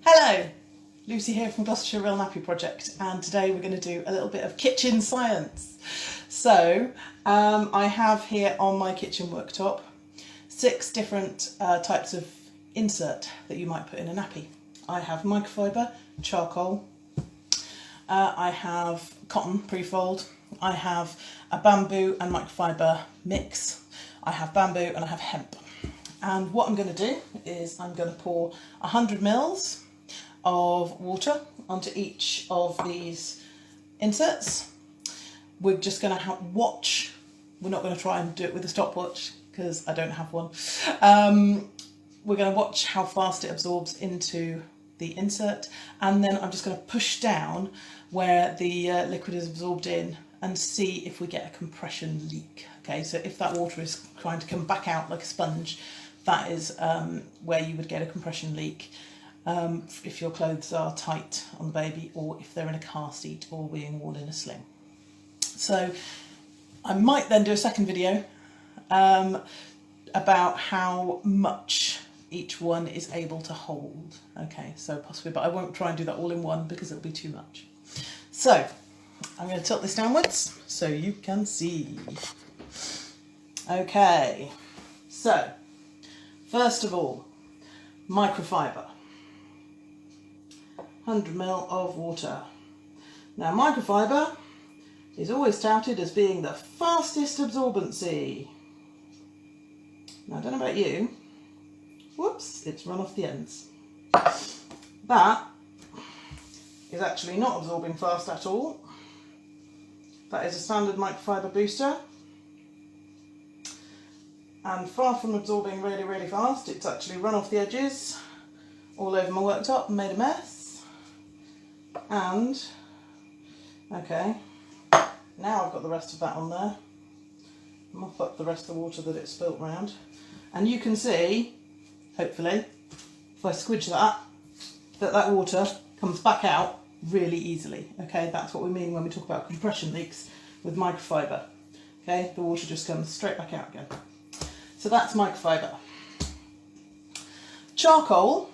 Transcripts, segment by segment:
Hello, Lucy here from Gloucestershire Real Nappy Project, and today we're going to do a little bit of kitchen science. So I have here on my kitchen worktop 6 different types of insert that you might put in a nappy. I have microfiber, charcoal, I have cotton pre-fold, I have a bamboo and microfiber mix, I have bamboo and I have hemp. And what I'm going to do is I'm going to pour 100 ml of water onto each of these inserts. We're just going to watch. We're not going to try and do it with a stopwatch because I don't have one. We're going to watch how fast it absorbs into the insert, and then I'm just going to push down where the liquid is absorbed in and see if we get a compression leak. Okay, so if that water is trying to come back out like a sponge, that is where you would get a compression leak. If your clothes are tight on the baby, or if they're in a car seat or being worn in a sling. So I might then do a second video about how much each one is able to hold. Okay, so possibly, but I won't try and do that all in one because it'll be too much. So I'm going to tilt this downwards so you can see. Okay, so first of all, microfiber. 100 ml of water. Now microfiber is always touted as being the fastest absorbency. Now I don't know about you, whoops, it's run off the ends. That is actually not absorbing fast at all. That is a standard microfiber booster, and far from absorbing really fast, it's actually run off the edges all over my worktop and made a mess. And okay, now I've got the rest of that on there. Mop up the rest of the water that it spilt round, and you can see, hopefully, if I squidge that, that water comes back out really easily. Okay, that's what we mean when we talk about compression leaks with microfiber. Okay, the water just comes straight back out again. So that's microfiber. Charcoal,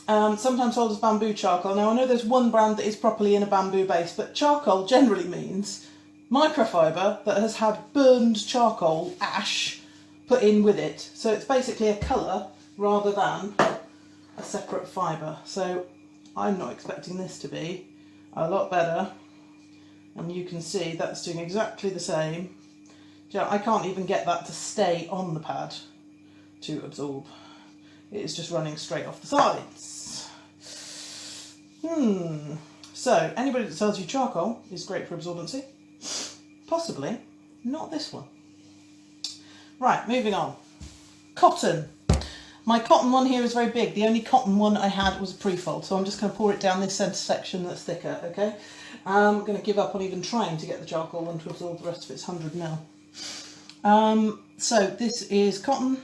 sometimes sold as bamboo charcoal. Now I know there's one brand that is properly in a bamboo base, but charcoal generally means microfiber that has had burned charcoal ash put in with it. So it's basically a colour rather than a separate fibre. So I'm not expecting this to be a lot better, and you can see that's doing exactly the same. I can't even get that to stay on the pad to absorb. It is just running straight off the sides. So anybody that sells you charcoal is great for absorbency. Possibly not this one. Right, moving on. Cotton. My cotton one here is very big. The only cotton one I had was a pre-fold, so I'm just going to pour it down this centre section that's thicker, okay? I'm going to give up on even trying to get the charcoal one to absorb the rest of its 100 ml. So this is cotton,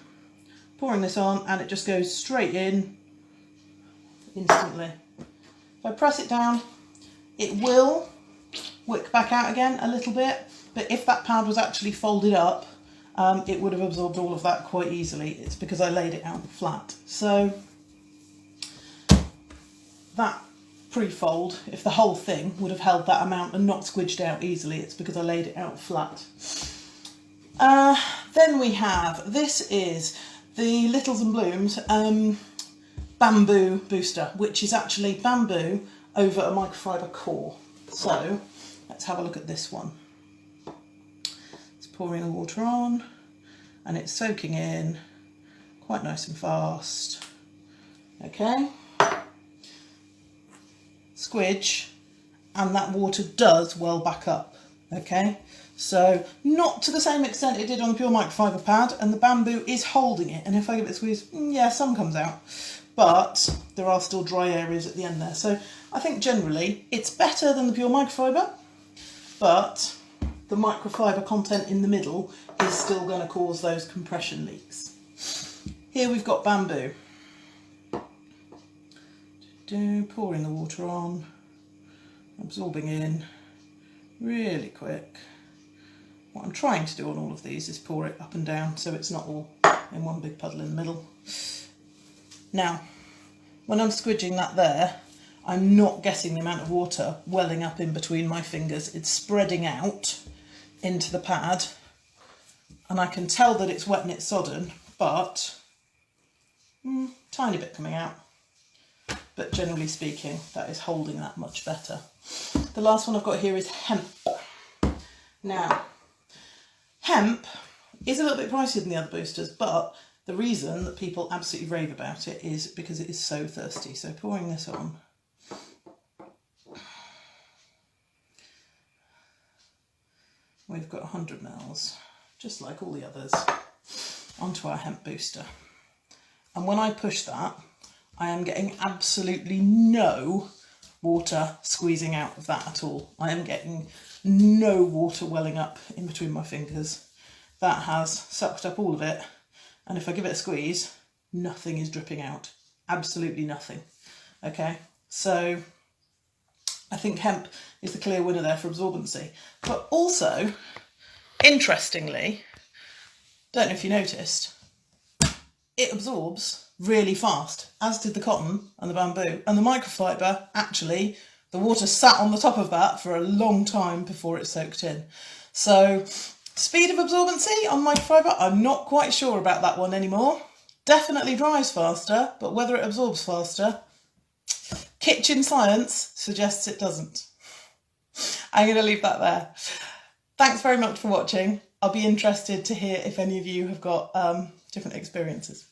pouring this on, and it just goes straight in instantly. If I press it down, it will wick back out again a little bit, but if that pad was actually folded up, it would have absorbed all of that quite easily. It's because I laid it out flat. So that pre-fold, if the whole thing would have held that amount and not squidged out easily, it's because I laid it out flat. Then we have, this is the Littles and Blooms bamboo booster, which is actually bamboo over a microfiber core. So let's have a look at this one. It's pouring the water on and it's soaking in quite nice and fast. Okay, squidge, and that water does well back up. Okay, so not to the same extent it did on the pure microfiber pad, and the bamboo is holding it, and if I give it a squeeze, yeah, some comes out, but there are still dry areas at the end there. So I think generally it's better than the pure microfiber, but the microfiber content in the middle is still going to cause those compression leaks. Here we've got bamboo. Pouring the water on, absorbing in really quick. What I'm trying to do on all of these is pour it up and down so it's not all in one big puddle in the middle. Now, when I'm squidging that there, I'm not getting the amount of water welling up in between my fingers. It's spreading out into the pad, and I can tell that it's wet and it's sodden, but tiny bit coming out. But generally speaking, that is holding that much better. The last one I've got here is hemp. Now, hemp is a little bit pricier than the other boosters, but the reason that people absolutely rave about it is because it is so thirsty. So pouring this on. We've got 100 mils, just like all the others, onto our hemp booster. And when I push that, I am getting absolutely no water squeezing out of that at all. I am getting no water welling up in between my fingers. That has sucked up all of it. And if I give it a squeeze, nothing is dripping out. Absolutely nothing. Okay, so I think hemp is the clear winner there for absorbency. But also, interestingly, don't know if you noticed, it absorbs really fast, as did the cotton and the bamboo. And the microfiber, actually, the water sat on the top of that for a long time before it soaked in. So, speed of absorbency on microfiber, I'm not quite sure about that one anymore. Definitely dries faster, but whether it absorbs faster, kitchen science suggests it doesn't. I'm going to leave that there. Thanks very much for watching. I'll be interested to hear if any of you have got different experiences.